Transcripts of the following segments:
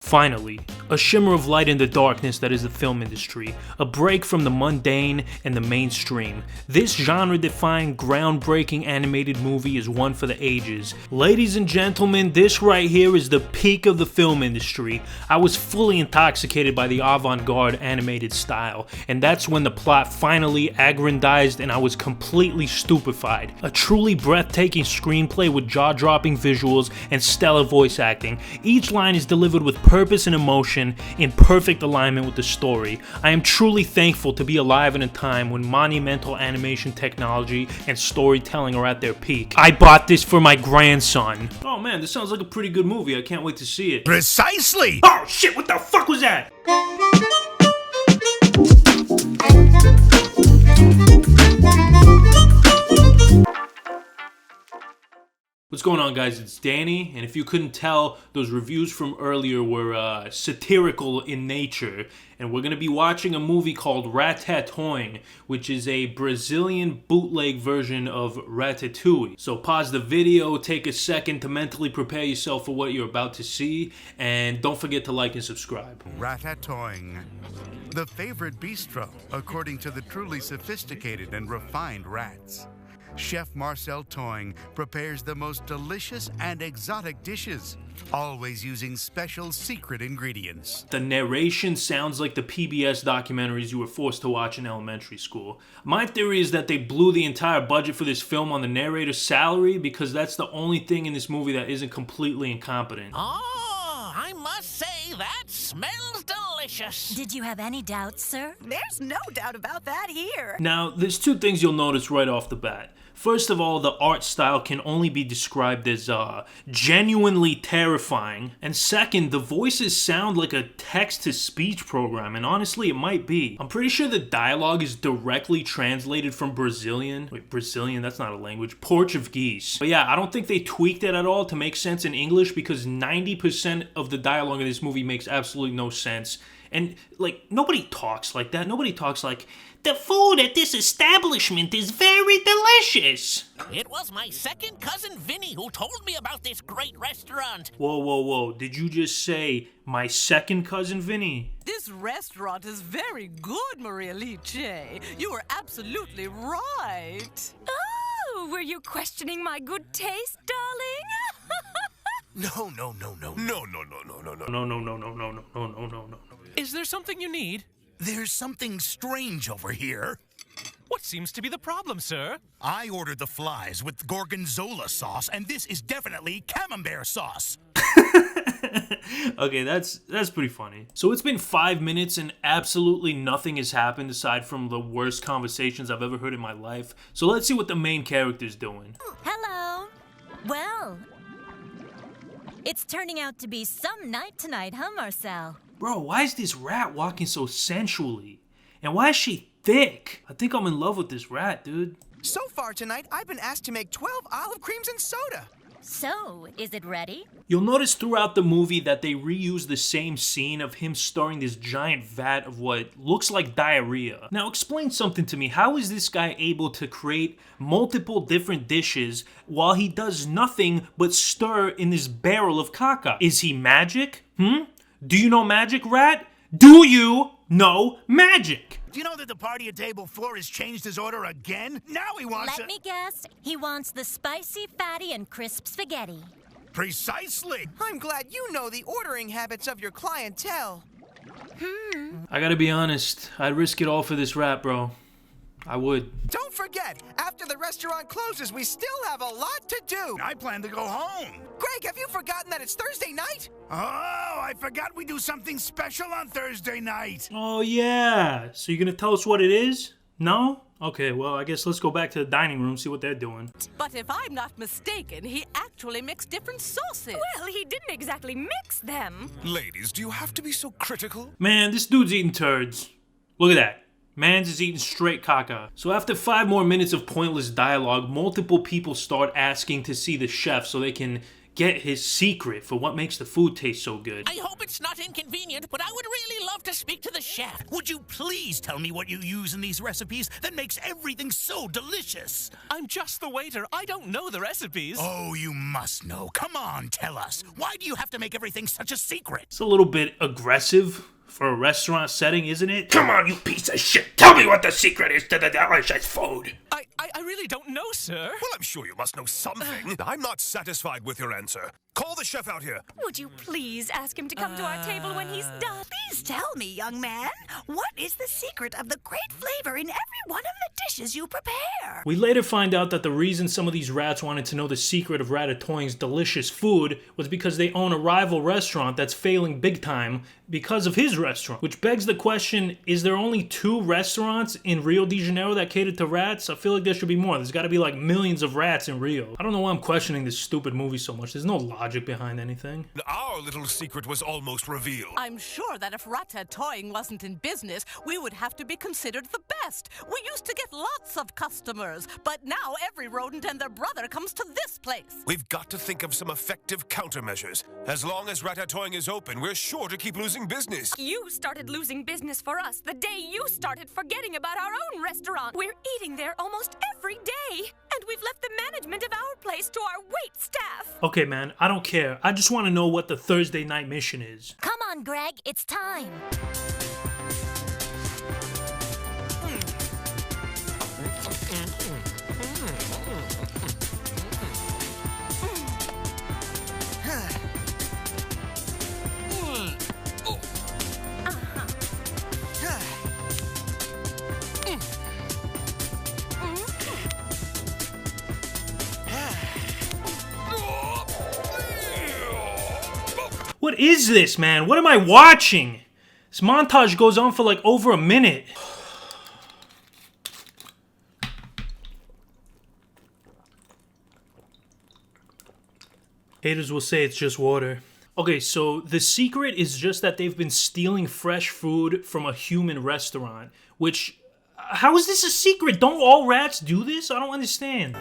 Finally, a shimmer of light in the darkness that is the film industry, a break from the mundane and the mainstream. This genre-defining, groundbreaking animated movie is one for the ages. Ladies and gentlemen, this right here is the peak of the film industry. I was fully intoxicated by the avant-garde animated style, and that's when the plot finally aggrandized and I was completely stupefied. A truly breathtaking screenplay with jaw-dropping visuals and stellar voice acting. Each line is delivered with purpose and emotion in perfect alignment with the story. I am truly thankful to be alive in a time when monumental animation technology and storytelling are at their peak. I bought this for my grandson. Oh man, this sounds like a pretty good movie. I can't wait to see it. Precisely! Oh shit, what the fuck was that? What's going on, guys? It's Danny, and if you couldn't tell, those reviews from earlier were satirical in nature, and we're going to be watching a movie called Ratatouille, which is a Brazilian bootleg version of Ratatouille. So pause the video, take a second to mentally prepare yourself for what you're about to see, and don't forget to like and subscribe. Ratatouille, the favorite bistro, according to the truly sophisticated and refined rats. Chef Marcel Toing prepares the most delicious and exotic dishes, always using special secret ingredients. The narration sounds like the PBS documentaries you were forced to watch in elementary school. My theory is that they blew the entire budget for this film on the narrator's salary because that's the only thing in this movie that isn't completely incompetent. Oh, I must say that smells delicious. Did you have any doubts, sir? There's no doubt about that here. Now, there's two things you'll notice right off the bat. First of all, the art style can only be described as genuinely terrifying. And second, the voices sound like a text-to-speech program, and honestly, it might be. I'm pretty sure the dialogue is directly translated from Brazilian. Wait, Brazilian? That's not a language. Portuguese. But yeah, I don't think they tweaked it at all to make sense in English because 90% of the dialogue in this movie makes absolutely no sense. And, like, nobody talks like that. Nobody talks like, the food at this establishment is very delicious. It was my second cousin Vinny who told me about this great restaurant. Whoa. Did you just say my second cousin Vinny? This restaurant is very good, Maria Liche. You are absolutely right. Oh, were you questioning my good taste, darling? No. No. Is there something you need? There's something strange over here. What seems to be the problem, sir? I ordered the flies with gorgonzola sauce, and this is definitely camembert sauce. Okay, that's pretty funny. So it's been 5 minutes and absolutely nothing has happened aside from the worst conversations I've ever heard in my life. So let's see what the main character's doing. Hello. Well, it's turning out to be some night tonight, huh, Marcel? Bro, why is this rat walking so sensually? And why is she thick? I think I'm in love with this rat, dude. So far tonight, I've been asked to make 12 olive creams and soda. So, is it ready? You'll notice throughout the movie that they reuse the same scene of him stirring this giant vat of what looks like diarrhea. Now explain something to me. How is this guy able to create multiple different dishes while he does nothing but stir in this barrel of caca? Is he magic? Do you know magic, rat? Do you know magic? Do you know that the party at table 4 has changed his order again? Now he wants Let me guess. He wants the spicy, fatty, and crisp spaghetti. Precisely. I'm glad you know the ordering habits of your clientele. I gotta be honest, I'd risk it all for this rat, bro. I would. Don't forget, after the restaurant closes, we still have a lot to do. I plan to go home. Greg, have you forgotten that it's Thursday night? Oh, I forgot we do something special on Thursday night. Oh yeah, so you're gonna tell us what it is? No? Okay, well I guess let's go back to the dining room, see what they're doing. But if I'm not mistaken, he actually mixed different sauces. Well, he didn't exactly mix them. Ladies, do you have to be so critical? Man, this dude's eating turds. Look at that. Mans is eating straight caca. So after 5 more minutes of pointless dialogue, multiple people start asking to see the chef so they can get his secret for what makes the food taste so good. I hope it's not inconvenient, but I would really love to speak to the chef. Would you please tell me what you use in these recipes that makes everything so delicious? I'm just the waiter. I don't know the recipes. Oh, you must know. Come on, tell us. Why do you have to make everything such a secret? It's a little bit aggressive for a restaurant setting, isn't it? Come on, you piece of shit. Tell me what the secret is to the delicious food. I really don't know, sir. Well, I'm sure you must know something. I'm not satisfied with your answer. Call the chef out here. Would you please ask him to come to our table when he's done? Please tell me, young man, what is the secret of the great flavor in every one of the dishes you prepare? We later find out that the reason some of these rats wanted to know the secret of Ratatouille's delicious food was because they own a rival restaurant that's failing big time because of his restaurant. Which begs the question, is there only 2 restaurants in Rio de Janeiro that cater to rats? I feel like there should be more. There's got to be like millions of rats in Rio. I don't know why I'm questioning this stupid movie so much. There's no logic behind anything. Our little secret was almost revealed. I'm sure that if Ratatouille wasn't in business, we would have to be considered the best. We used to get lots of customers, but now every rodent and their brother comes to this place. We've got to think of some effective countermeasures. As long as Ratatouille is open, we're sure to keep losing business. You started losing business for us the day you started forgetting about our own restaurant. We're eating there almost every day, and we've left the management of our place to our wait staff. Okay, man, I don't care. I just want to know what the Thursday night mission is. Come on, Greg, it's time. What is this, man? What am I watching? This montage goes on for like over a minute. Haters will say it's just water. Okay, so the secret is just that they've been stealing fresh food from a human restaurant, which... How is this a secret? Don't all rats do this? I don't understand.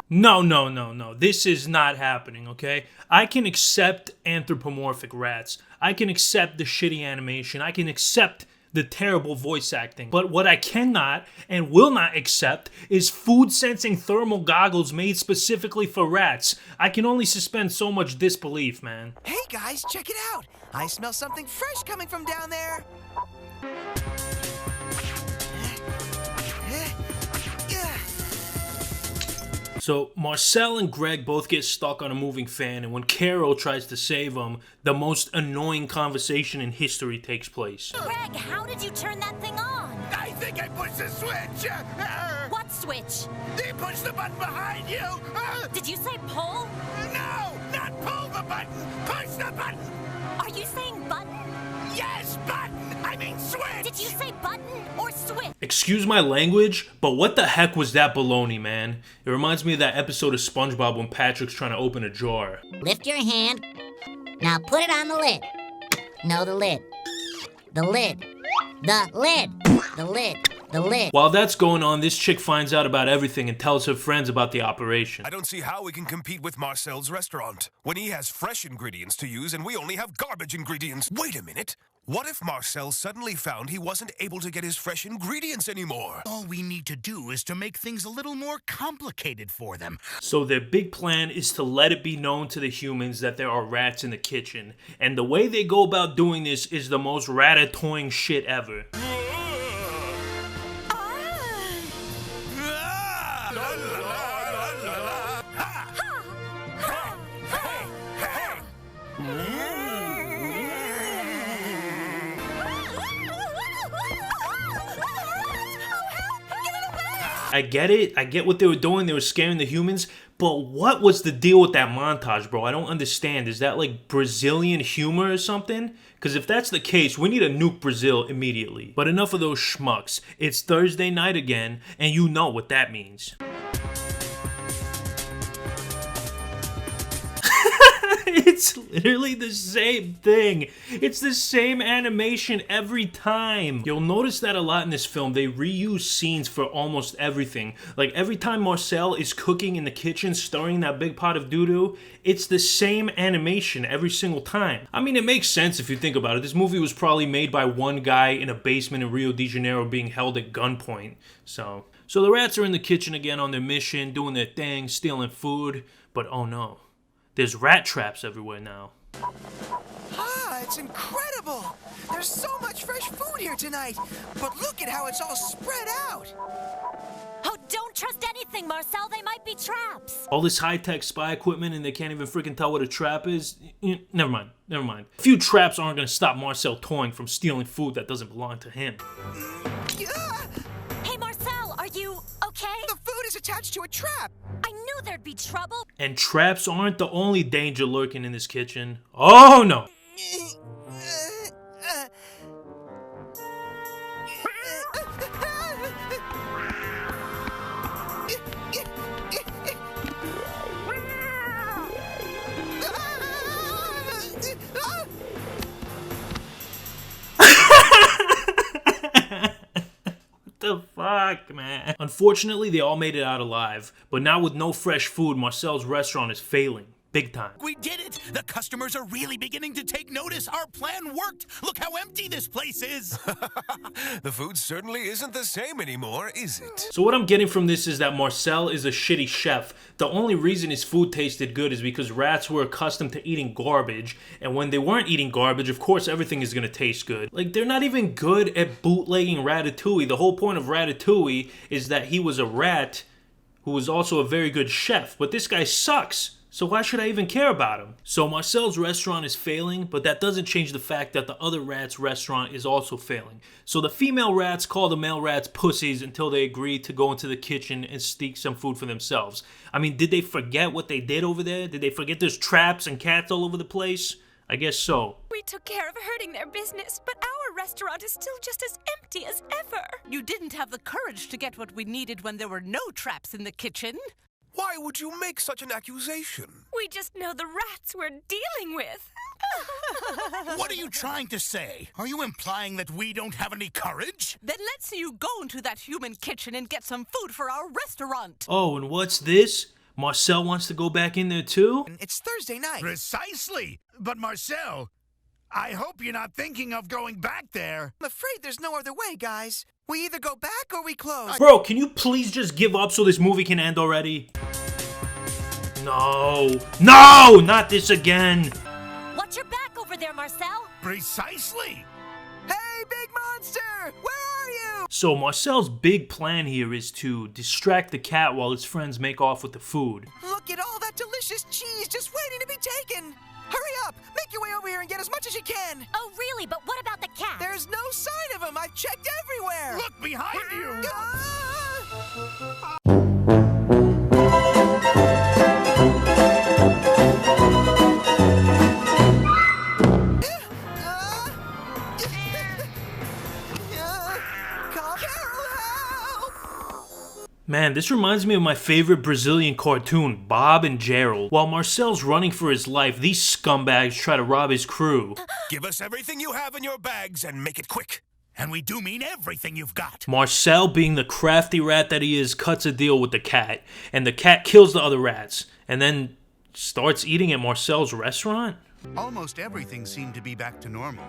No. This is not happening, okay? I can accept anthropomorphic rats. I can accept the shitty animation. I can accept the terrible voice acting. But what I cannot and will not accept is food-sensing thermal goggles made specifically for rats. I can only suspend so much disbelief, man. Hey guys, check it out. I smell something fresh coming from down there. So Marcel and Greg both get stuck on a moving fan, and when Carol tries to save them, the most annoying conversation in history takes place. Greg, how did you turn that thing on? I think I pushed the switch. What switch? You push the button behind you. Did you say pull? No, not pull the button. Push the button. Are you saying button? Yes, button. I mean switch. Did you say button or switch? Excuse my language, but what the heck was that baloney, man? It reminds me of that episode of SpongeBob when Patrick's trying to open a jar. Lift your hand. Now put it on the lid. No, the lid. The lid. The lid. The lid. The lid. While that's going on, this chick finds out about everything and tells her friends about the operation. I don't see how we can compete with Marcel's restaurant when he has fresh ingredients to use and we only have garbage ingredients. Wait a minute. What if Marcel suddenly found he wasn't able to get his fresh ingredients anymore? All we need to do is to make things a little more complicated for them. So their big plan is to let it be known to the humans that there are rats in the kitchen. And the way they go about doing this is the most ratatouille shit ever. I get it. I get what they were doing. They were scaring the humans. But what was the deal with that montage, bro? I don't understand. Is that like Brazilian humor or something? Because if that's the case, we need to nuke Brazil immediately. But enough of those schmucks. It's Thursday night again, and you know what that means. It's literally the same thing. It's the same animation every time. You'll notice that a lot in this film. They reuse scenes for almost everything. Like every time Marcel is cooking in the kitchen, stirring that big pot of doo-doo, it's the same animation every single time. I mean, it makes sense if you think about it. This movie was probably made by one guy in a basement in Rio de Janeiro being held at gunpoint. So the rats are in the kitchen again on their mission, doing their thing, stealing food. But oh no. There's rat traps everywhere now. Ah, it's incredible! There's so much fresh food here tonight, but look at how it's all spread out! Oh, don't trust anything, Marcel. They might be traps. All this high-tech spy equipment and they can't even freaking tell what a trap is? Never mind. A few traps aren't gonna stop Marcel Toying from stealing food that doesn't belong to him. Hey, Marcel, are you okay? The food is attached to a trap! I knew there'd be trouble. And traps aren't the only danger lurking in this kitchen. Oh no! The fuck, man? Unfortunately, they all made it out alive, but now with no fresh food, Marcel's restaurant is failing. Big time. We did it! The customers are really beginning to take notice. Our plan worked. Look how empty this place is. The food certainly isn't the same anymore, is it? So what I'm getting from this is that Marcel is a shitty chef. The only reason his food tasted good is because rats were accustomed to eating garbage, and when they weren't eating garbage, of course everything is gonna taste good. Like, they're not even good at bootlegging Ratatouille. The whole point of Ratatouille is that he was a rat who was also a very good chef, but this guy sucks. So why should I even care about him? So Marcel's restaurant is failing, but that doesn't change the fact that the other rat's restaurant is also failing. So the female rats call the male rats pussies until they agree to go into the kitchen and sneak some food for themselves. I mean, did they forget what they did over there? Did they forget there's traps and cats all over the place? I guess so. We took care of hurting their business, but our restaurant is still just as empty as ever. You didn't have the courage to get what we needed when there were no traps in the kitchen. Why would you make such an accusation? We just know the rats we're dealing with. What are you trying to say? Are you implying that we don't have any courage? Then let's see you go into that human kitchen and get some food for our restaurant. Oh, and what's this? Marcel wants to go back in there too? It's Thursday night. Precisely. But Marcel, I hope you're not thinking of going back there. I'm afraid there's no other way, guys. We either go back or we close. Bro, can you please just give up so this movie can end already? No. No! Not this again! Watch your back over there, Marcel. Precisely. Hey, big monster! Where are you? So Marcel's big plan here is to distract the cat while his friends make off with the food. Look at all that delicious cheese just waiting to be taken! Hurry up! Make your way over here and get as much as you can! Oh, really? But what about the cat? There's no sign of him! I've checked everywhere! Look behind you! Man, this reminds me of my favorite Brazilian cartoon, Bob and Gerald. While Marcel's running for his life, these scumbags try to rob his crew. Give us everything you have in your bags and make it quick. And we do mean everything you've got. Marcel, being the crafty rat that he is, cuts a deal with the cat, and the cat kills the other rats, and then starts eating at Marcel's restaurant? Almost everything seemed to be back to normal.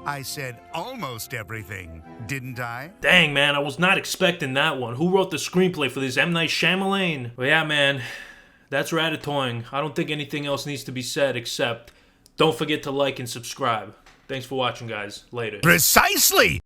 I said almost everything, didn't I? Dang, man, I was not expecting that one. Who wrote the screenplay for this? M. Night Shyamalan? Well, yeah, man, that's Ratatouille. I don't think anything else needs to be said except don't forget to like and subscribe. Thanks for watching, guys. Later. Precisely!